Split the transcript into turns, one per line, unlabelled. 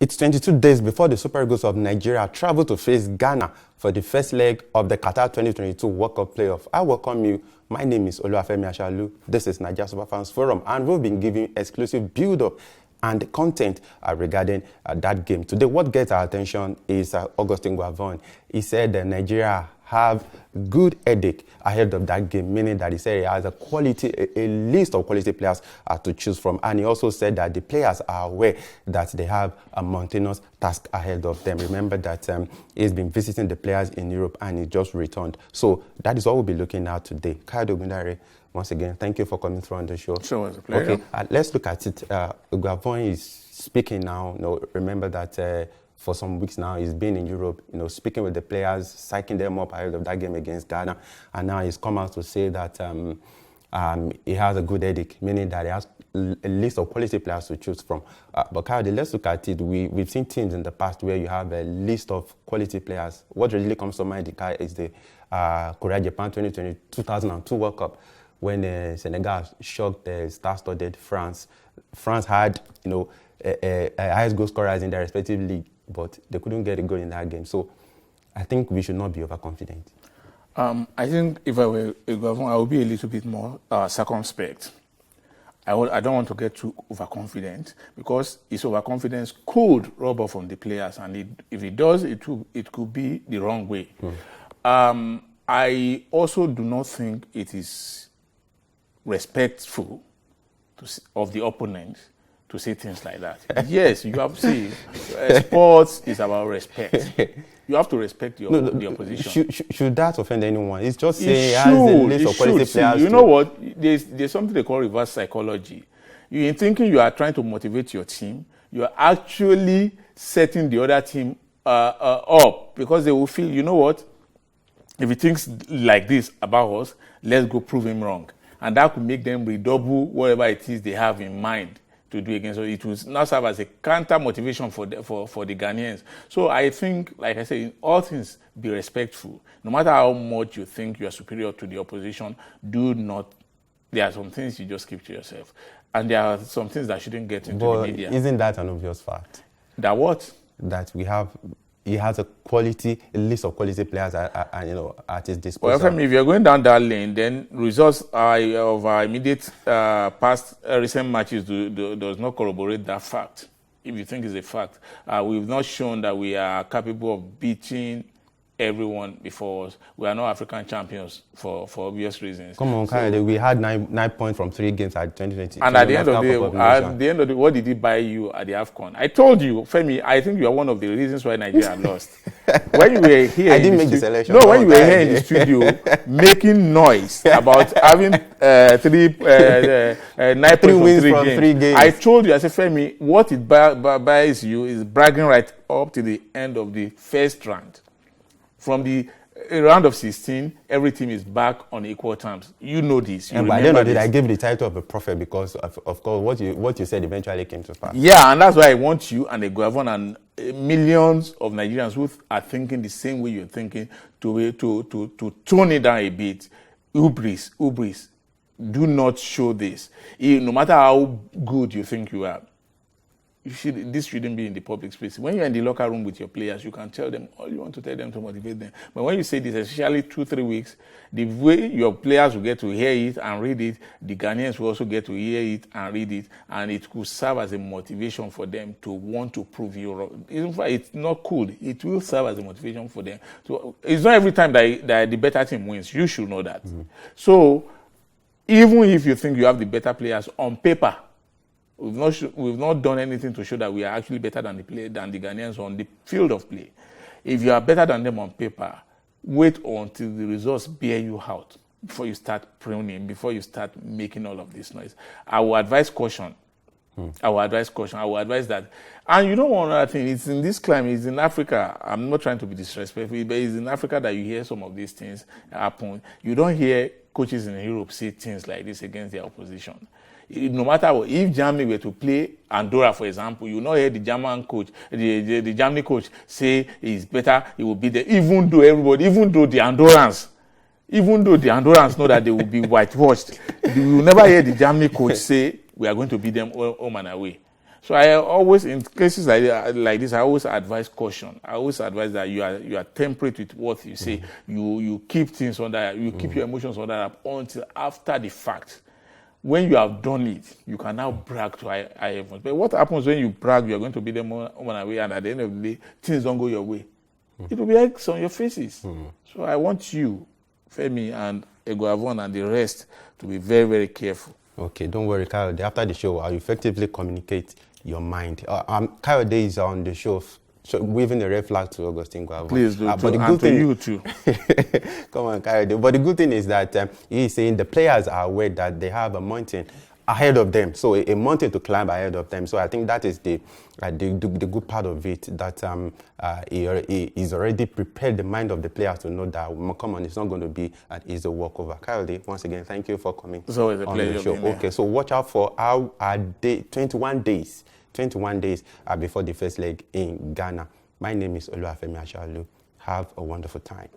It's 22 days before the Super Eagles of Nigeria travel to face Ghana for the first leg of the Qatar 2022 World Cup playoff. I welcome you. My name is Oluwafemi Ashalu. This is Nigeria Superfans Forum, and we've been giving exclusive build-up and content regarding that game. Today, what gets our attention is Augustine Eguavoen. He said that Nigeria have good headache ahead of that game, meaning that he said he has a list of quality players to choose from. And he also said that the players are aware that they have a mountainous task ahead of them. Remember that he's been visiting the players in Europe and he just returned. So that is what we'll be looking at today. Kayode Ogundare, once again, thank you for coming through on the show.
Sure, it's a pleasure.
Okay, let's look at it. Eguavoen is speaking now. Remember that for some weeks now, he's been in Europe, speaking with the players, psyching them up ahead of that game against Ghana. And now he's come out to say that he has a good headache, meaning that he has a list of quality players to choose from. But Kayode, let's look at it. We've seen teams in the past where you have a list of quality players. What really comes to mind is the Korea-Japan 2002 World Cup, when Senegal shocked the star-studded France. France had, highest goal scorers in their respective league, but they couldn't get a goal in that game. So I think we should not be overconfident.
I think if I were Eguavoen, I would be a little bit more circumspect. I don't want to get too overconfident, because his overconfidence could rub off on the players, and if it does, it could be the wrong way. I also do not think it is respectful of the opponent to say things like that. Yes, you have to see, sports is about respect. You have to respect the opposition.
Should that offend anyone? It's just saying has a list of quality players.
You know what? There's something they call reverse psychology. You're thinking you are trying to motivate your team. You are actually setting the other team up, because they will feel, you know what? If he thinks like this about us, let's go prove him wrong. And that could make them redouble whatever it is they have in mind to do against. So it will now serve as a counter motivation for the Ghanaians. So I think, like I said, in all things, be respectful. No matter how much you think you are superior to the opposition, there are some things you just keep to yourself. And there are some things that shouldn't get into the media.
Isn't that an obvious fact?
That what?
That he has a list of quality players at his disposal.
Well, if you're going down that lane, then results of our immediate past recent matches does not corroborate that fact. If you think it's a fact, we've not shown that we are capable of beating everyone before us. We are not African champions for obvious reasons.
Come on, Kayode, we had nine points from 3 games at 2020.
And at the end of the day, what did he buy you at the AFCON? I told you, Femi, I think you are one of the reasons why Nigeria lost. When you were here,
I didn't make the selection.
No, when you were here in the studio making noise about having 9 points from 3 games, I told you, I said, Femi, what it buys you is bragging right up to the end of the first round. From the round of 16, every team is back on equal terms. You know this.
And by the end of it, I gave the title of a prophet because, of course, what you said eventually came to pass.
Yeah, and that's why I want you and Eguavoen and millions of Nigerians who are thinking the same way you're thinking to tone it down a bit. Ubris. Do not show this. No matter how good you think you are, this shouldn't be in the public space. When you're in the locker room with your players, you can tell them all you want to tell them to motivate them. But when you say this, especially 2-3 weeks, the way your players will get to hear it and read it, the Ghanaians will also get to hear it and read it, and it could serve as a motivation for them to want to prove you wrong. In fact, it's not cool. It will serve as a motivation for them. So it's not every time that the better team wins. You should know that. Mm-hmm. So even if you think you have the better players on paper, we've not done anything to show that we are actually better than the Ghanaians on the field of play. If you are better than them on paper, wait until the results bear you out before you start pruning, before you start making all of this noise. I will advise caution. I will advise that. And you know one other thing, it's in this climate, it's in Africa. I'm not trying to be disrespectful, but it's in Africa that you hear some of these things happen. You don't hear coaches in Europe say things like this against their opposition. No matter what, if Germany were to play Andorra, for example, you not hear the German coach, the Germany coach say he's better, he will be there, even though the Andorrans know that they will be whitewashed. You will never hear the Germany coach say we are going to beat them home and away. So I always, in cases like this, I always advise caution. I always advise that you are temperate with what you say. You keep things under, you keep your emotions under wrap until after the fact. When you have done it, you can now brag to high heavens. But what happens when you brag, you are going to be them on away, and at the end of the day, things don't go your way. It will be X on your faces. So I want you, Femi and Eguavoen and the rest, to be very, very careful.
Okay, don't worry, Kayode. After the show, I'll effectively communicate your mind. Kayode is on the show, waving a red flag to Augustine Eguavoen.
Please do,
but the good
and
thing,
to you too.
Come on, Kayode. But the good thing is that he's saying the players are aware that they have a mountain ahead of them, so a mountain to climb ahead of them. So I think that is the good part of it, that he's already prepared the mind of the players to know that, come on, it's not going to be an easy walkover. Kayode, once again, thank you for coming.
It's always a
on
pleasure
the show. Okay, so watch out for our 21 days before the first leg in Ghana. My name is Oluwafemi Ashalu. Have a wonderful time.